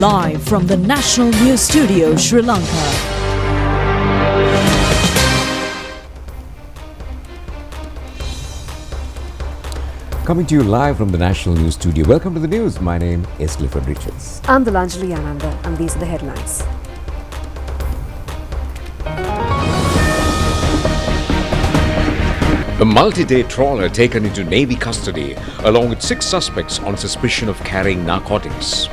Live from the National News Studio, Sri Lanka. Coming to you live from the National News Studio. Welcome to the news. My name is Clifford Richards. I'm Delanjali Ananda, and these are the headlines. A multi-day trawler taken into Navy custody along with 6 suspects on suspicion of carrying narcotics.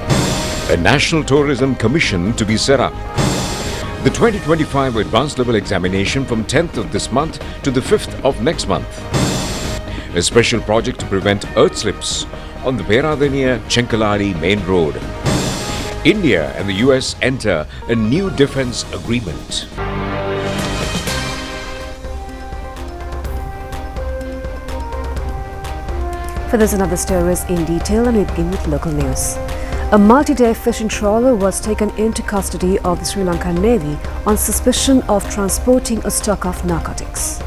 A National Tourism Commission to be set up. The 2025 advanced level examination from 10th of this month to the 5th of next month. A special project to prevent earth slips on the Peradeniya-Chenkaladi main road. India and the US enter a new defense agreement. For this and other stories in detail, and we begin with local news. A multi-day fishing trawler was taken into custody of the Sri Lankan Navy on suspicion of transporting a stock of narcotics.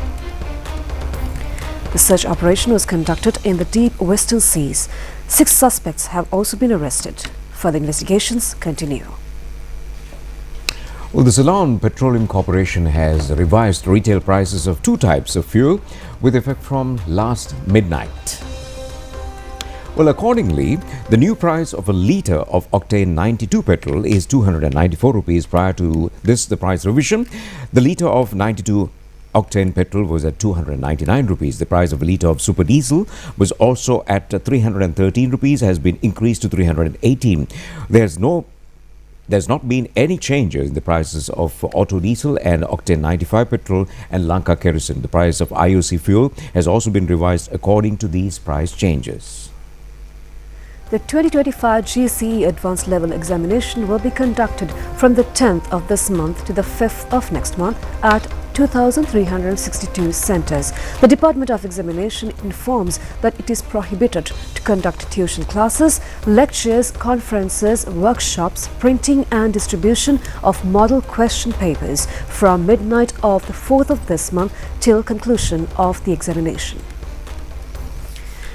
The search operation was conducted in the deep western seas. 6 suspects have also been arrested. Further investigations continue. Well, the Ceylon Petroleum Corporation has revised retail prices of 2 types of fuel with effect from last midnight. Well, accordingly, the new price of a litre of octane 92 petrol is 294 rupees. Prior to this, the price revision, the litre of 92 octane petrol was at 299 rupees. The price of a litre of super diesel was also at 313 rupees, has been increased to 318. There's not been any changes in the prices of auto diesel and octane 95 petrol and Lanka kerosene. The price of IOC fuel has also been revised according to these price changes. The 2025 GCE Advanced Level Examination will be conducted from the 10th of this month to the 5th of next month at 2,362 centres. The Department of Examination informs that it is prohibited to conduct tuition classes, lectures, conferences, workshops, printing and distribution of model question papers from midnight of the 4th of this month till conclusion of the examination.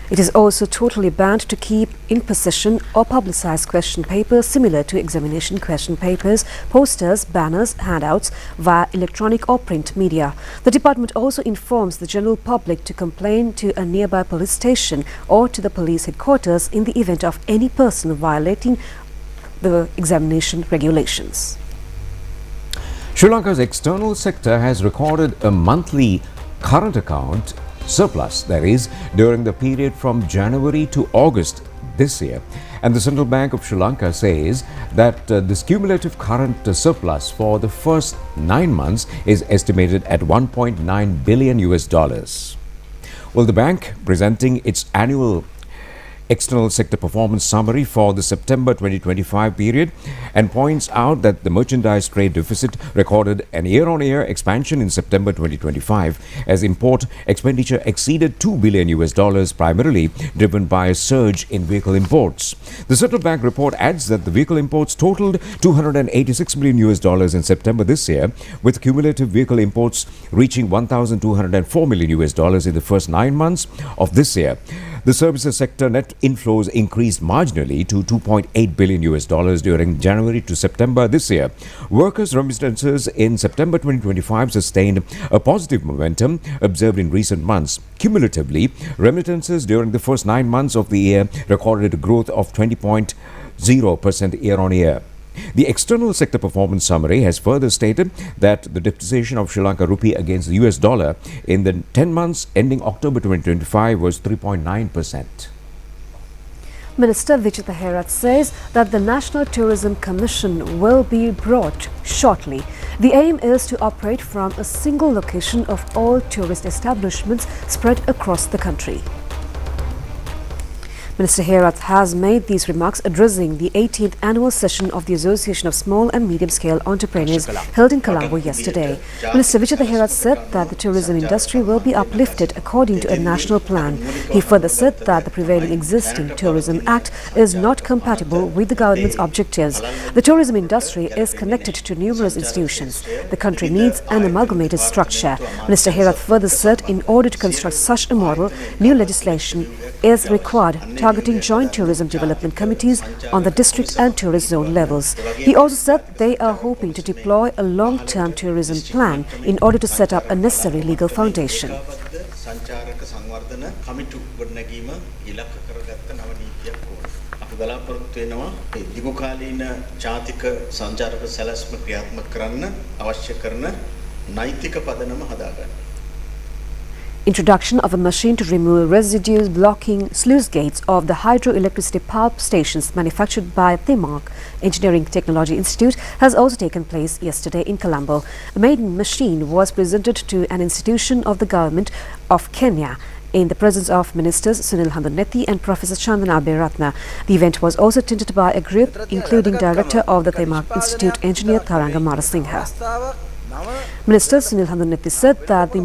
It is also totally banned to keep in possession or publicize question papers similar to examination question papers, posters, banners, handouts via electronic or print media. The department also informs the general public to complain to a nearby police station or to the police headquarters in the event of any person violating the examination regulations. Sri Lanka's external sector has recorded a monthly current account surplus, that is, during the period from January to August this year. And the Central Bank of Sri Lanka says that this cumulative current surplus for the first 9 months is estimated at $1.9 billion. Well, the bank presenting its annual external sector performance summary for the September 2025 period and points out that the merchandise trade deficit recorded an year-on-year expansion in September 2025 as import expenditure exceeded $2 billion, primarily driven by a surge in vehicle imports. The Central Bank report adds that the vehicle imports totaled $286 million in September this year, with cumulative vehicle imports reaching $1,204 million in the first 9 months of this year. The services sector net inflows increased marginally to $2.8 billion during January to September this year. Workers' remittances in September 2025 sustained a positive momentum observed in recent months. Cumulatively, remittances during the first 9 months of the year recorded a growth of 20.0% year-on-year. The external sector performance summary has further stated that the depreciation of Sri Lanka rupee against the US dollar in the 10 months ending October 2025 was 3.9%. Minister Vijay Herath says that the National Tourism Commission will be brought shortly. The aim is to operate from a single location of all tourist establishments spread across the country. Minister Herath has made these remarks addressing the 18th annual session of the Association of Small and Medium-Scale Entrepreneurs held in Colombo yesterday. Minister Vijay Herath said that the tourism industry will be uplifted according to a national plan. He further said that the prevailing existing Tourism Act is not compatible with the government's objectives. The tourism industry is connected to numerous institutions. The country needs an amalgamated structure. Minister Herath further said in order to construct such a model, new legislation is required to targeting joint tourism development committees on the district and tourist zone levels. He also said they are hoping to deploy a long-term tourism plan in order to set up a necessary legal foundation. සංචාරක සංවර්ධන කමිටු ගොඩනැගීම ඉලක්ක කරගත්ත නව නීතියක් ඕන. අපි බලාපොරොත්තු වෙනවා මේ දීර්ඝකාලීන ජාතික සංචාරක සැලැස්ම ක්‍රියාත්මක කරන්න අවශ්‍ය කරන නෛතික පදනම හදාගන්න. Introduction of a machine to remove residues blocking sluice gates of the hydroelectricity power stations manufactured by Thimark Engineering Technology Institute has also taken place yesterday in Colombo. A maiden machine was presented to an institution of the government of Kenya in the presence of Ministers Sunil Handuneti and Professor Chandana Aberatna. The event was also attended by a group including Director of the Thimark Institute Engineer Tharanga Marasinghe. Minister Sunil Handuneti said that the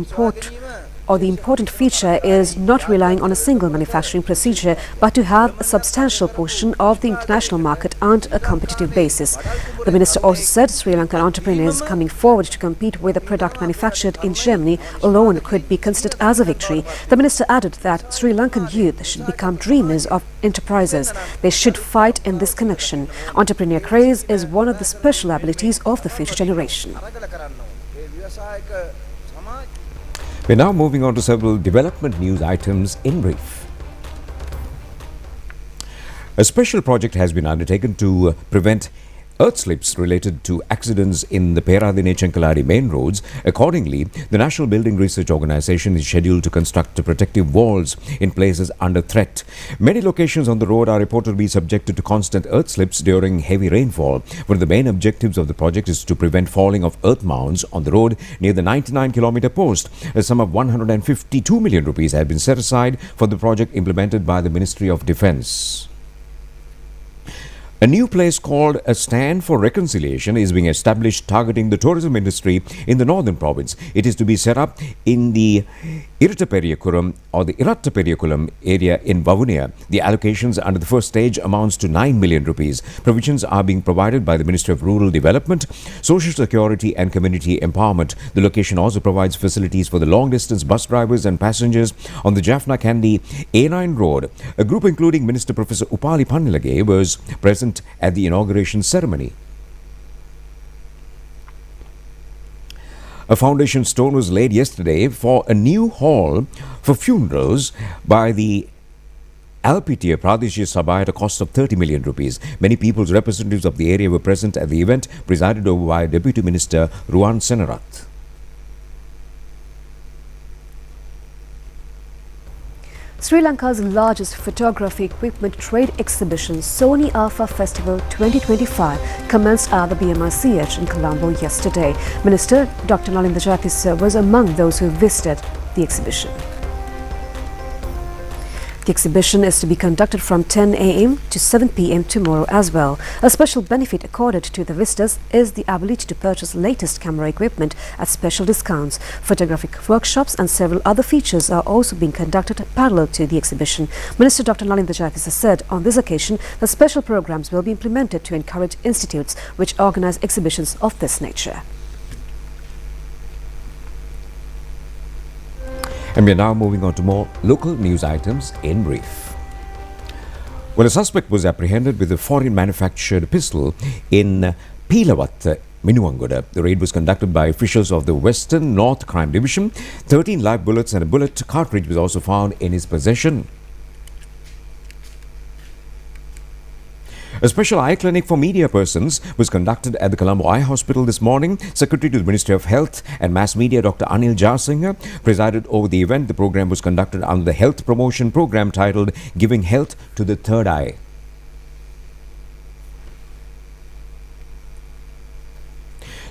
important feature is not relying on a single manufacturing procedure, but to have a substantial portion of the international market on a competitive basis. The minister also said Sri Lankan entrepreneurs coming forward to compete with a product manufactured in Germany alone could be considered as a victory. The minister added that Sri Lankan youth should become dreamers of enterprises. They should fight in this connection. Entrepreneur craze is one of the special abilities of the future generation. We're now moving on to several development news items in brief. A special project has been undertaken to prevent earth slips related to accidents in the Peradine-Chenkaladi main roads. Accordingly, the National Building Research Organisation is scheduled to construct protective walls in places under threat. Many locations on the road are reported to be subjected to constant earth slips during heavy rainfall. One of the main objectives of the project is to prevent falling of earth mounds on the road near the 99-kilometre post. A sum of 152 million rupees has been set aside for the project implemented by the Ministry of Defence. A new place called A Stand for Reconciliation is being established targeting the tourism industry in the northern province. It is to be set up in the Irattaperiyakulam area in Vavuniya. The allocations under the first stage amounts to 9 million rupees. Provisions are being provided by the Ministry of Rural Development, Social Security and Community Empowerment. The location also provides facilities for the long-distance bus drivers and passengers on the Jaffna-Kandy A9 road. A group including Minister Professor Upali Pannilage was present at the inauguration ceremony. A foundation stone was laid yesterday for a new hall for funerals by the Alpitiya Pradeshya Sabha at a cost of 30 million rupees. Many people's representatives of the area were present at the event, presided over by Deputy Minister Ruan Senarath. Sri Lanka's largest photography equipment trade exhibition, Sony Alpha Festival 2025, commenced at the BMICH in Colombo yesterday. Minister Dr. Nalinda Jayatissa was among those who visited the exhibition. The exhibition is to be conducted from 10 a.m. to 7 p.m. tomorrow as well. A special benefit accorded to the visitors is the ability to purchase latest camera equipment at special discounts. Photographic workshops and several other features are also being conducted parallel to the exhibition. Minister Dr. Nalinda Jayatissa said on this occasion that special programs will be implemented to encourage institutes which organize exhibitions of this nature. And we are now moving on to more local news items in brief. Well, a suspect was apprehended with a foreign manufactured pistol in Pilawat, Minuwangoda. The raid was conducted by officials of the Western North Crime Division. 13 live bullets and a bullet cartridge was also found in his possession. A special eye clinic for media persons was conducted at the Colombo Eye Hospital this morning. Secretary to the Ministry of Health and Mass Media, Dr. Anil Jasinghe, presided over the event. The program was conducted under the health promotion program titled Giving Health to the Third Eye.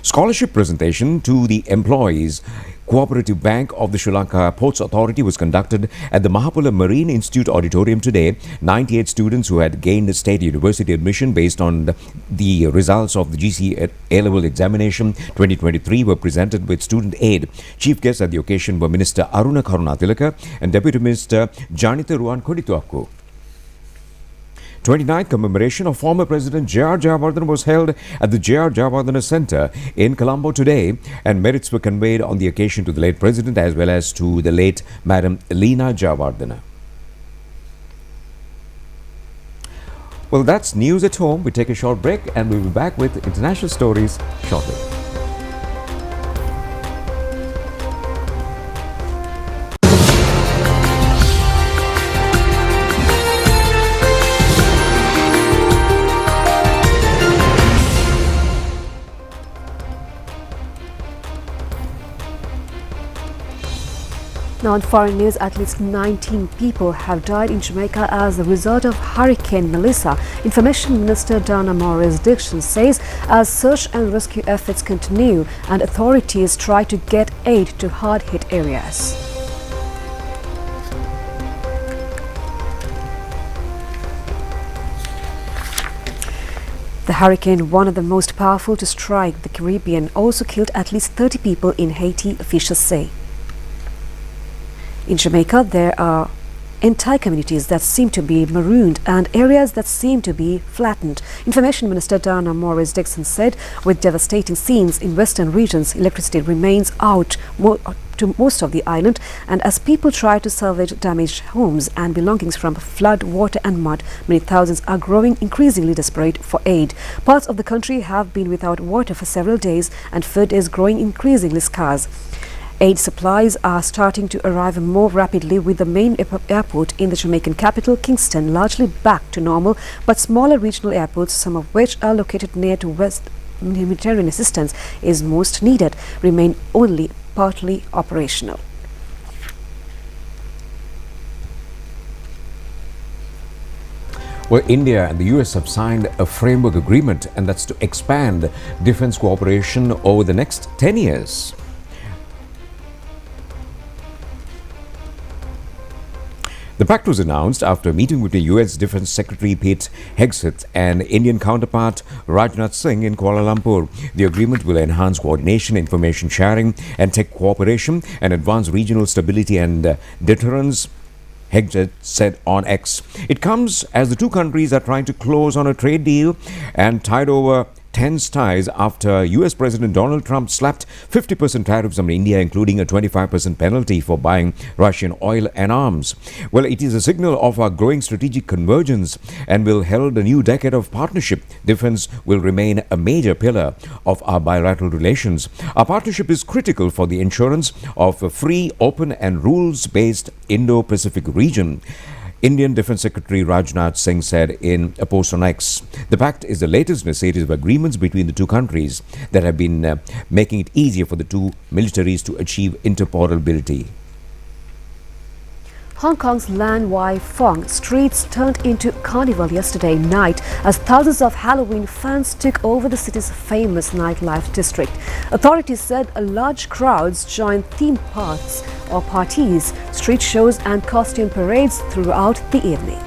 Scholarship presentation to the employees Cooperative Bank of the Sri Lanka Ports Authority was conducted at the Mahapula Marine Institute Auditorium today. 98 students who had gained state university admission based on the results of the GC A-level examination 2023 were presented with student aid. Chief guests at the occasion were Minister Aruna Karunatilaka and Deputy Minister Janitha Ruan Kodituakku. 29th commemoration of former President J.R. Jayawardena was held at the J.R. Jayawardena Centre in Colombo today, and merits were conveyed on the occasion to the late President as well as to the late Madam Lina Jayawardena. Well, that's news at home. We take a short break and we'll be back with international stories shortly. Now in foreign news, at least 19 people have died in Jamaica as a result of Hurricane Melissa. Information Minister Dana Morris Dixon says as search and rescue efforts continue and authorities try to get aid to hard-hit areas. The hurricane, one of the most powerful to strike the Caribbean, also killed at least 30 people in Haiti, officials say. In Jamaica, there are entire communities that seem to be marooned and areas that seem to be flattened. Information Minister Dana Morris Dixon said with devastating scenes in western regions, electricity remains out to most of the island, and as people try to salvage damaged homes and belongings from flood, water and mud, many thousands are growing increasingly desperate for aid. Parts of the country have been without water for several days and food is growing increasingly scarce. Aid supplies are starting to arrive more rapidly, with the main airport in the Jamaican capital, Kingston, largely back to normal, but smaller regional airports, some of which are located near to West humanitarian assistance is most needed, remain only partly operational. Well, India and the US have signed a framework agreement, and that's to expand defense cooperation over the next 10 years. The pact was announced after a meeting with the US Defense Secretary Pete Hegseth and Indian counterpart Rajnath Singh in Kuala Lumpur. The agreement will enhance coordination, information sharing and tech cooperation and advance regional stability and deterrence, Hegseth said on X. It comes as the two countries are trying to close on a trade deal and tide over tense ties after US President Donald Trump slapped 50% tariffs on India, including a 25% penalty for buying Russian oil and arms. Well, it is a signal of our growing strategic convergence and will herald a new decade of partnership. Defense will remain a major pillar of our bilateral relations. Our partnership is critical for the assurance of a free, open and rules-based Indo-Pacific region, Indian Defense Secretary Rajnath Singh said in a post on X. The pact is the latest in a series of agreements between the two countries that have been making it easier for the two militaries to achieve interoperability. Hong Kong's Lan Wai Fong streets turned into carnival yesterday night as thousands of Halloween fans took over the city's famous nightlife district. Authorities said large crowds joined theme parks or parties, street shows and costume parades throughout the evening.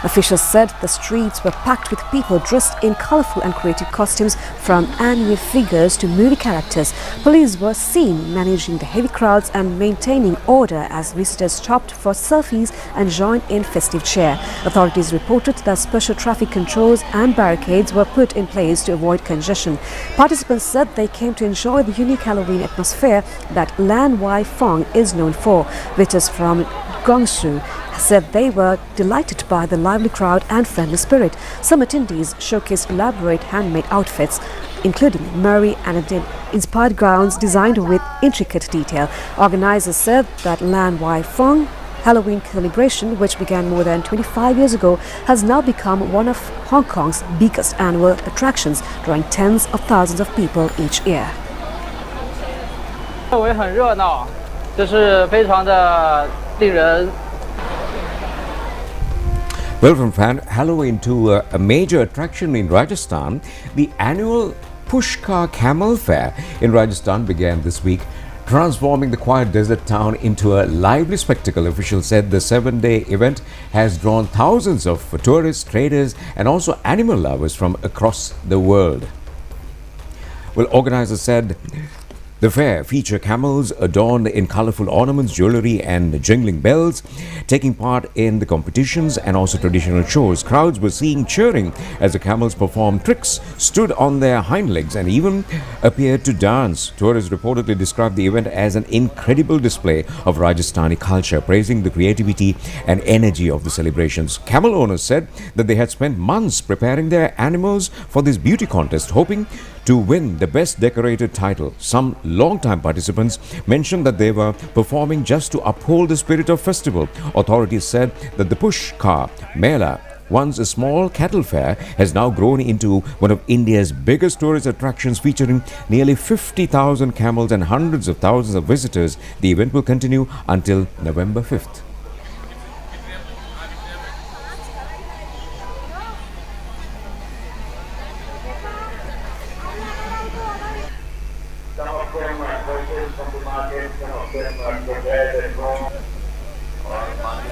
Officials said the streets were packed with people dressed in colorful and creative costumes, from anime figures to movie characters. Police were seen managing the heavy crowds and maintaining order as visitors stopped for selfies and joined in festive cheer. Authorities reported that special traffic controls and barricades were put in place to avoid congestion. Participants said they came to enjoy the unique Halloween atmosphere that Lan Wai Fong is known for. Visitors from Guangzhou said they were delighted by the lively crowd and friendly spirit. Some attendees showcased elaborate handmade outfits, including Murray-inspired gowns designed with intricate detail. Organizers said that Lan Wai Fong Halloween celebration, which began more than 25 years ago, has now become one of Hong Kong's biggest annual attractions, drawing tens of thousands of people each year. 氛围很热闹，就是非常的令人 Well, from Halloween to a major attraction in Rajasthan, the annual Pushkar Camel Fair in Rajasthan began this week, transforming the quiet desert town into a lively spectacle. Officials said the 7-day event has drawn thousands of tourists, traders and also animal lovers from across the world. Well, organizers said The fair featured camels adorned in colorful ornaments, jewelry and jingling bells, taking part in the competitions and also traditional shows. Crowds were seen cheering as the camels performed tricks, stood on their hind legs and even appeared to dance. Tourists reportedly described the event as an incredible display of Rajasthani culture, praising the creativity and energy of the celebrations. Camel owners said that they had spent months preparing their animals for this beauty contest, hoping to win the best decorated title. Some long-time participants mentioned that they were performing just to uphold the spirit of festival. Authorities said that the Pushkar Mela, once a small cattle fair, has now grown into one of India's biggest tourist attractions, featuring nearly 50,000 camels and hundreds of thousands of visitors. The event will continue until November 5th. Some of them are purchased from the market, some of them are prepared at home or marketed.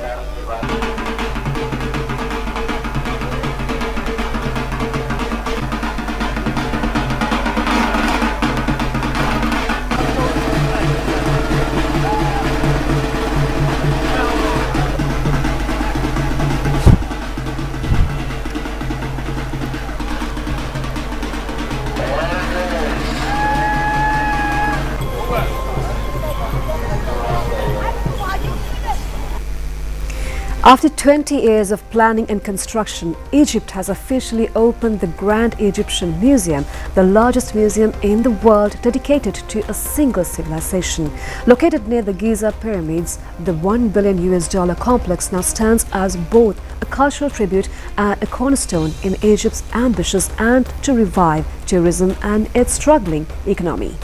After 20 years of planning and construction, Egypt has officially opened the Grand Egyptian Museum, the largest museum in the world dedicated to a single civilization. Located near the Giza pyramids, the $1 billion complex now stands as both a cultural tribute and a cornerstone in Egypt's ambitious and to revive tourism and its struggling economy.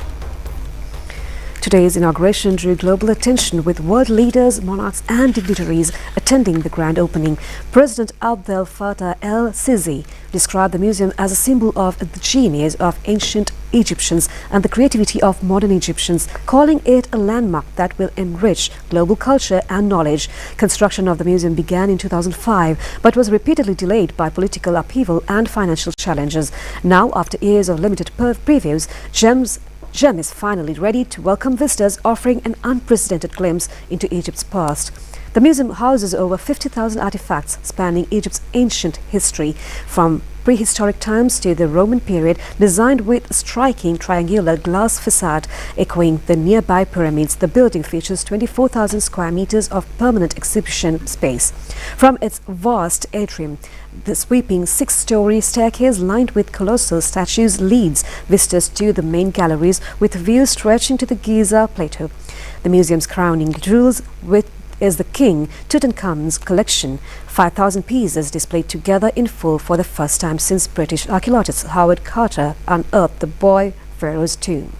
Today's inauguration drew global attention, with world leaders, monarchs and dignitaries attending the grand opening. President Abdel Fattah el-Sisi described the museum as a symbol of the genius of ancient Egyptians and the creativity of modern Egyptians, calling it a landmark that will enrich global culture and knowledge. Construction of the museum began in 2005 but was repeatedly delayed by political upheaval and financial challenges. Now, after years of limited previews, GEM is finally ready to welcome visitors, offering an unprecedented glimpse into Egypt's past. The museum houses over 50,000 artifacts spanning Egypt's ancient history, from prehistoric times to the Roman period, designed with a striking triangular glass facade echoing the nearby pyramids. The building features 24,000 square meters of permanent exhibition space. From its vast atrium, the sweeping 6-story staircase lined with colossal statues leads visitors to the main galleries, with views stretching to the Giza plateau. The museum's crowning jewels is the King Tutankhamun's collection, 5,000 pieces displayed together in full for the first time since British archaeologist Howard Carter unearthed the boy pharaoh's tomb.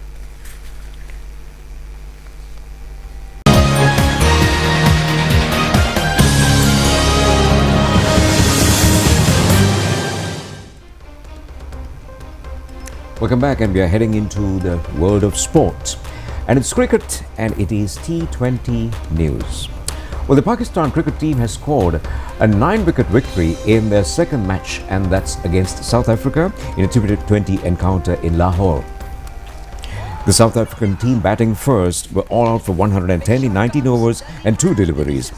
Welcome back, and we are heading into the world of sport. And it's cricket, and it is T20 news. Well, the Pakistan cricket team has scored a 9-wicket victory in their second match, and that's against South Africa in a T20 encounter in Lahore. The South African team, batting first, were all out for 110 in 19 overs and 2 deliveries.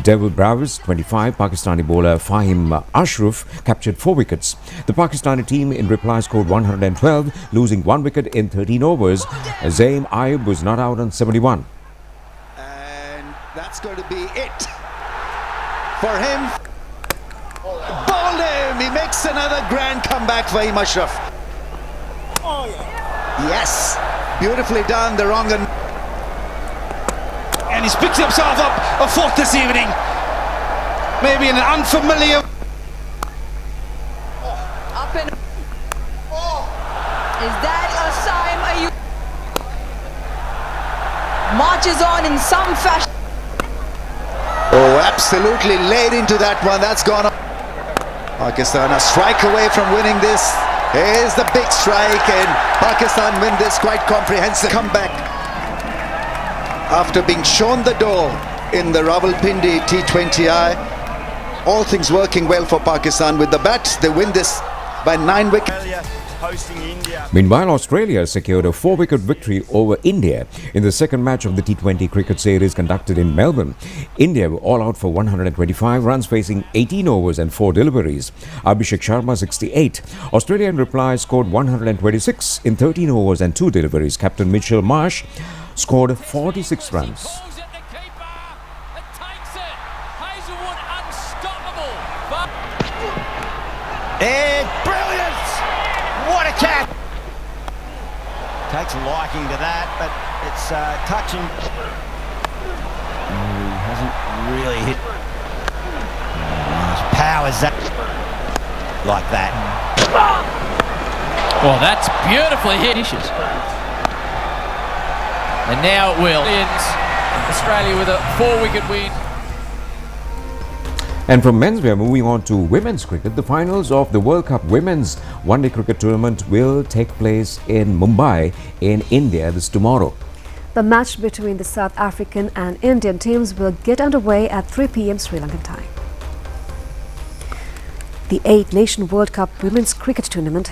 Devil Bravis, 25, Pakistani bowler Fahim Ashraf captured 4 wickets. The Pakistani team in reply scored 112, losing 1 wicket in 13 overs. Zaim Ayub was not out on 71. And that's going to be it for him. Bowled him! He makes another grand comeback for Fahim Ashraf. Yes, beautifully done, the wrong end. And he's picked himself up a 4th this evening. Maybe in an unfamiliar... Up and... Is that a sign? Are you... Marches on in some fashion. Oh, absolutely laid into that one. That's gone up. Pakistan a strike away from winning this. Here's the big strike, and Pakistan win this quite comprehensive comeback. After being shown the door in the Rawalpindi T20I, all things working well for Pakistan. With the bat, they win this by 9 wickets. Meanwhile, Australia secured a 4-wicket victory over India in the second match of the T20 cricket series conducted in Melbourne. India were all out for 125 runs, facing 18 overs and 4 deliveries. Abhishek Sharma 68. Australia in reply scored 126 in 13 overs and 2 deliveries. Captain Mitchell Marsh scored 46 runs. And brilliant! What a catch! Takes a liking to that, but it's touching. He hasn't really hit. His powers that like that. Well, that's beautifully hit. And now it will. Australia with a 4-wicket win. And from men's, we are moving on to women's cricket. The finals of the World Cup Women's One-Day Cricket Tournament will take place in Mumbai in India this tomorrow. The match between the South African and Indian teams will get underway at 3 p.m. Sri Lankan time. The 8-Nation World Cup Women's Cricket Tournament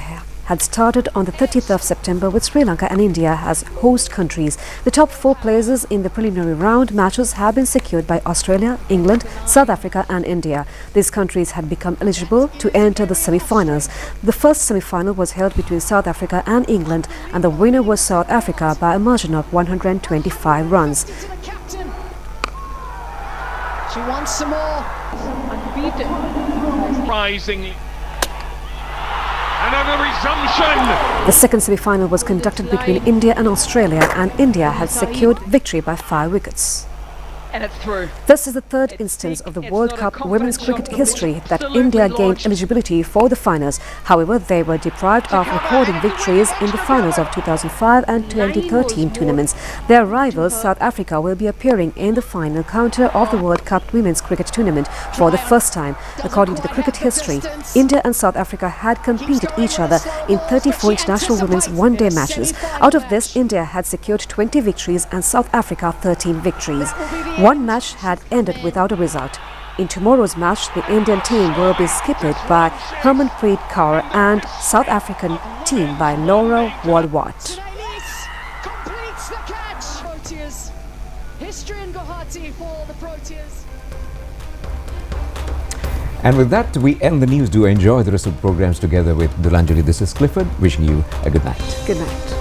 had started on the 30th of September with Sri Lanka and India as host countries. The top 4 places in the preliminary round matches have been secured by Australia, England, South Africa and India. These countries had become eligible to enter the semi-finals. The first semi-final was held between South Africa and England, and the winner was South Africa by a margin of 125 runs. She wants some more. Unbeaten. Rising. Another resumption. The second semi-final was conducted between India and Australia, and India had secured victory by 5 wickets. And it's through. This is the third instance of the World Cup Women's Cricket history that India gained eligibility for the finals. However, they were deprived of recording victories in the finals of 2005 and 2013 tournaments. Their rivals, South Africa, will be appearing in the final counter of the World Cup Women's Cricket Tournament for the first time. According to the cricket history, India and South Africa had competed each other in 34 international women's one-day matches. Out of this, India had secured 20 victories and South Africa 13 victories. One match had ended without a result. In tomorrow's match, the Indian team will be skipped by Harmanpreet Kaur and South African team by Laura Walwatt. Completes the catch. Proteas. History in Guwahati for the Proteas. And with that, we end the news. Do enjoy the rest of the programs together with Dulanjali. This is Clifford, wishing you a good night. Good night.